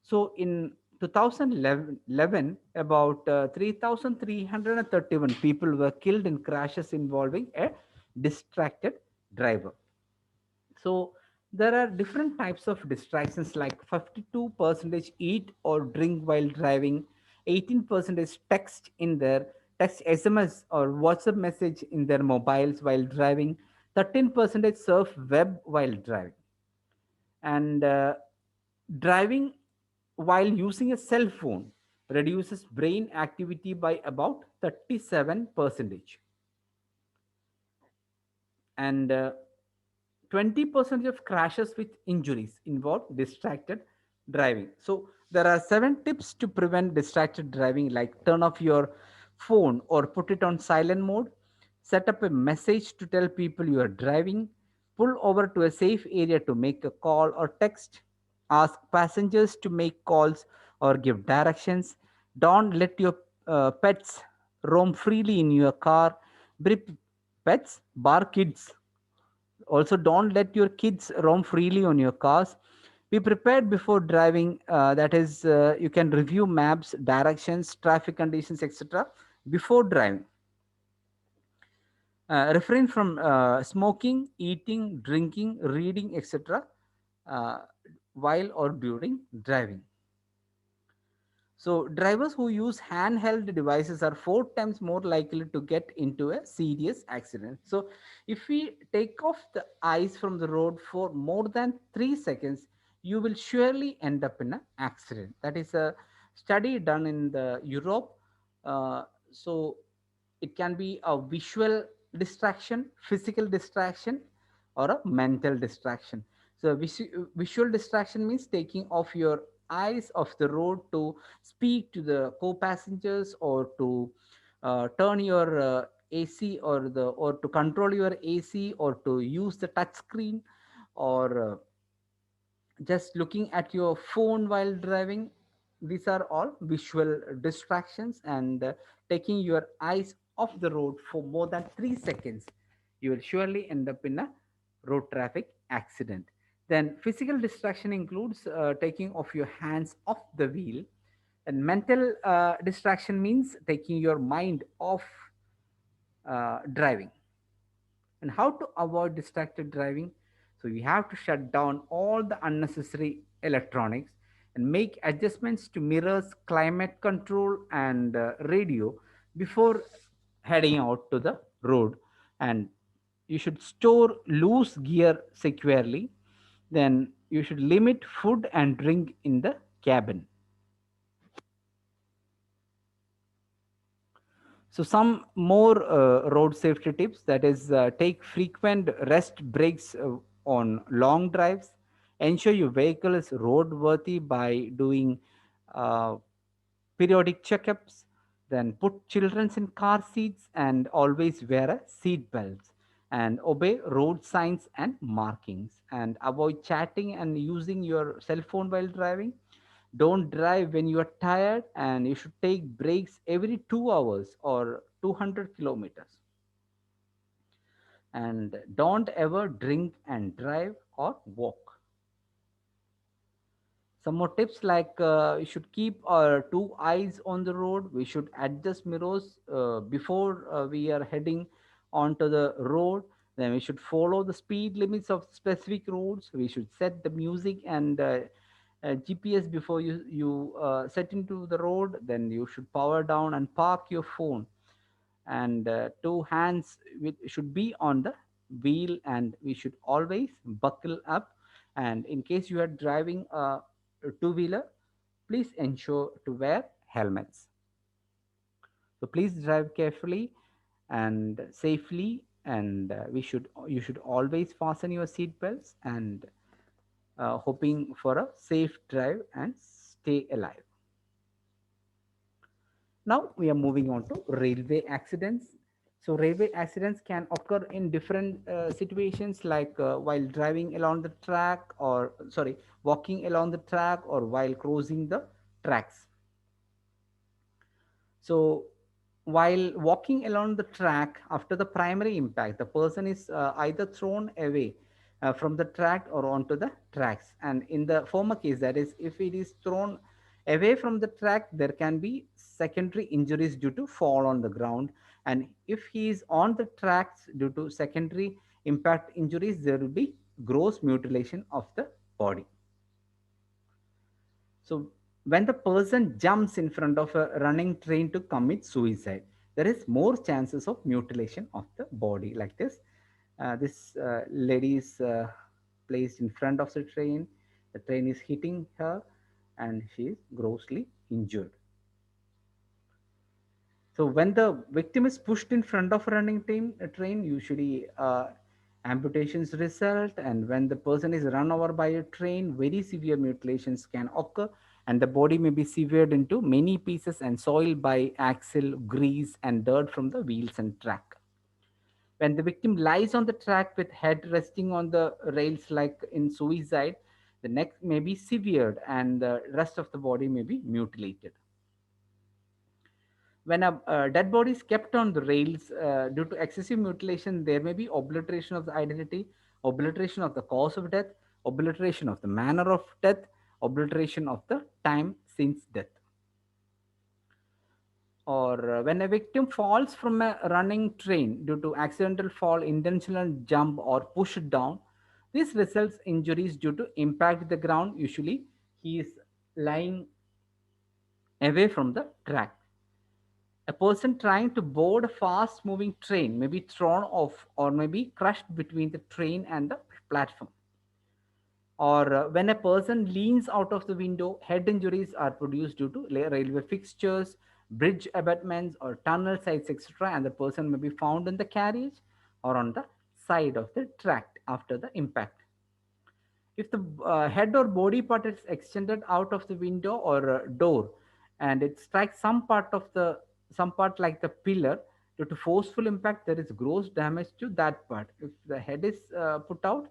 So, in 2011, about 3,331 people were killed in crashes involving a distracted driver. So there are different types of distractions, like 52 percentage eat or drink while driving, 18 percentage text in their text SMS or WhatsApp message in their mobiles while driving, 13 percentage surf web while driving, and driving while using a cell phone reduces brain activity by about 37 percentage, and 20% of crashes with injuries involve distracted driving. So there are 7 tips to prevent distracted driving, like turn off your phone or put it on silent mode, set up a message to tell people you are driving, pull over to a safe area to make a call or text, ask passengers to make calls or give directions, don't let your pets roam freely in your car, bring pets, bar kids. Also, don't let your kids roam freely on your cars. Be prepared before driving. That is, you can review maps, directions, traffic conditions, etc. before driving. Refrain from smoking, eating, drinking, reading, etc. Uh, while or during driving. So, drivers who use handheld devices are 4 times more likely to get into a serious accident. So, if we take off the eyes from the road for more than 3 seconds, you will surely end up in an accident. That is a study done in the Europe. Uh, so, it can be a visual distraction, physical distraction, or a mental distraction. So, visual distraction means taking off your eyes off the road to speak to the co-passengers, or to turn your AC, or to control your AC, or to use the touch screen, or just looking at your phone while driving. These are all visual distractions, and taking your eyes off the road for more than 3 seconds, you will surely end up in a road traffic accident. Then physical distraction includes taking off your hands off the wheel, and mental distraction means taking your mind off driving. And how to avoid distracted driving? So you have to shut down all the unnecessary electronics and make adjustments to mirrors, climate control, and radio before heading out to the road. And you should store loose gear securely. Then you should limit food and drink in the cabin. So some more road safety tips, that is, take frequent rest breaks on long drives. Ensure your vehicle is roadworthy by doing uh, periodic checkups. Then put children in car seats and always wear a seat belts, and obey road signs and markings, and avoid chatting and using your cell phone while driving. Don't drive when you are tired, and you should take breaks every 2 hours or 200 kilometers. And don't ever drink and drive or walk. Some more tips, like you should keep our 2 eyes on the road. We should adjust mirrors before we are heading onto the road. Then we should follow the speed limits of specific roads. We should set the music and GPS before you set into the road. Then you should power down and park your phone, and two hands should be on the wheel, and we should always buckle up. And in case you are driving a two wheeler, please ensure to wear helmets. So please drive carefully and safely, and we should you should always fasten your seat belts, and hoping for a safe drive and stay alive. Now we are moving on to railway accidents. So railway accidents can occur in different situations, like while driving along the track, or sorry, walking along the track, or while crossing the tracks. So, while walking along the track after the primary impact, the person is either thrown away from the track or onto the tracks. And in the former case, that is, if it is thrown away from the track, there can be secondary injuries due to fall on the ground. And if he is on the tracks due to secondary impact injuries, there will be gross mutilation of the body. So when the person jumps in front of a running train to commit suicide, there is more chances of mutilation of the body. Like this, this lady is placed in front of the train. The train is hitting her, and she is grossly injured. So when the victim is pushed in front of a running train, usually amputations result. And when the person is run over by a train, very severe mutilations can occur, and the body may be severed into many pieces and soiled by axle, grease, and dirt from the wheels and track. When the victim lies on the track with head resting on the rails, like in suicide, the neck may be severed and the rest of the body may be mutilated. When a dead body is kept on the rails due to excessive mutilation, there may be obliteration of the identity, obliteration of the cause of death, obliteration of the manner of death, obliteration of the time since death. Or when a victim falls from a running train due to accidental fall, intentional jump, or push down, this results injuries due to impact the ground. Usually, he is lying away from the track. A person trying to board a fast moving train may be thrown off or may be crushed between the train and the platform. Or when a person leans out of the window, head injuries are produced due to railway fixtures, bridge abutments, or tunnel sites, etc. And the person may be found in the carriage or on the side of the track after the impact. If the head or body part is extended out of the window or door, and it strikes some part like the pillar, due to forceful impact, there is gross damage to that part. If the head is put out,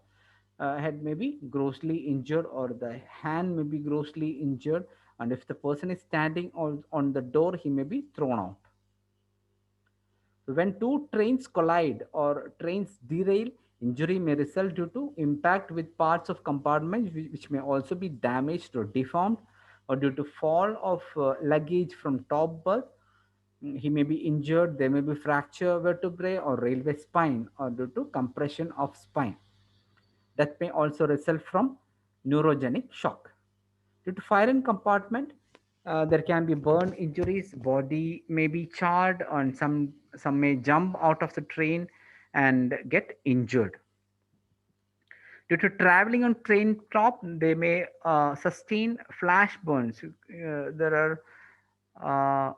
head may be grossly injured, or the hand may be grossly injured. And if the person is standing on the door, he may be thrown out. When two trains collide or trains derail, injury may result due to impact with parts of compartments, which may also be damaged or deformed, or due to fall of luggage from top berth. He may be injured. There may be fracture vertebrae or railway spine, or due to compression of spine. Death may also result from neurogenic shock. Due to fire in compartment, there can be burn injuries, body may be charred, and some may jump out of the train and get injured. Due to traveling on train top, they may sustain flash burns. There are uh,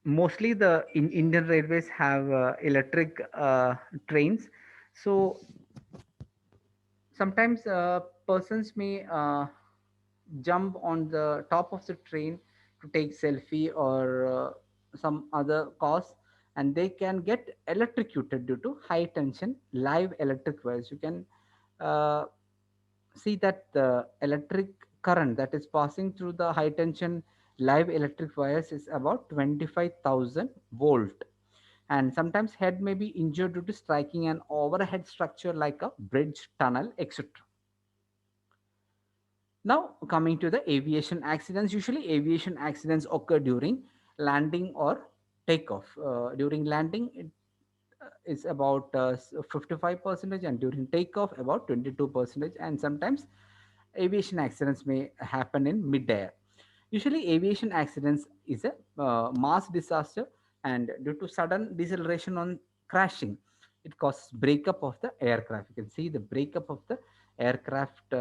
mostly the Indian railways have electric trains, so sometimes persons may jump on the top of the train to take selfie or some other cause, and they can get electrocuted due to high tension live electric wires. You can uh, see that the electric current that is passing through the high tension live electric wires is about 25,000 volt, and sometimes head may be injured due to striking an overhead structure like a bridge, tunnel, etc. Now, coming to the aviation accidents, usually aviation accidents occur during landing or takeoff. During landing, it is about 55 percentage, and during takeoff, about 22 percentage. And sometimes aviation accidents may happen in mid-air. Usually, aviation accidents is a mass disaster, and due to sudden deceleration on crashing, it causes breakup of the aircraft. You can see the breakup of the aircraft.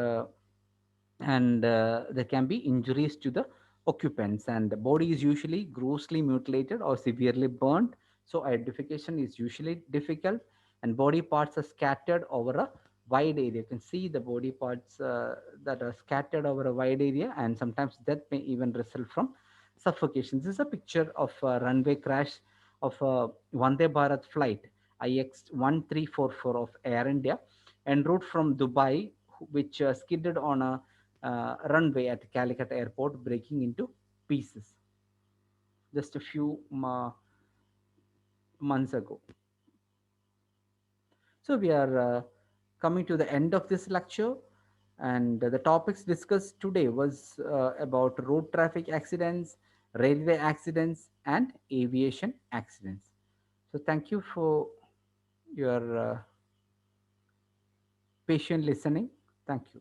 And there can be injuries to the occupants, and the body is usually grossly mutilated or severely burnt, so identification is usually difficult, and body parts are scattered over a wide area. You can see the body parts that are scattered over a wide area, and sometimes death may even result from suffocation. This is a picture of a runway crash of a Vande Bharat flight IX 1344 of Air India en route from Dubai, which skidded on a runway at Calicut Airport, breaking into pieces just a few months ago. So we are coming to the end of this lecture, and the topics discussed today was about road traffic accidents, railway accidents, and aviation accidents. So thank you for your patient listening. Thank you.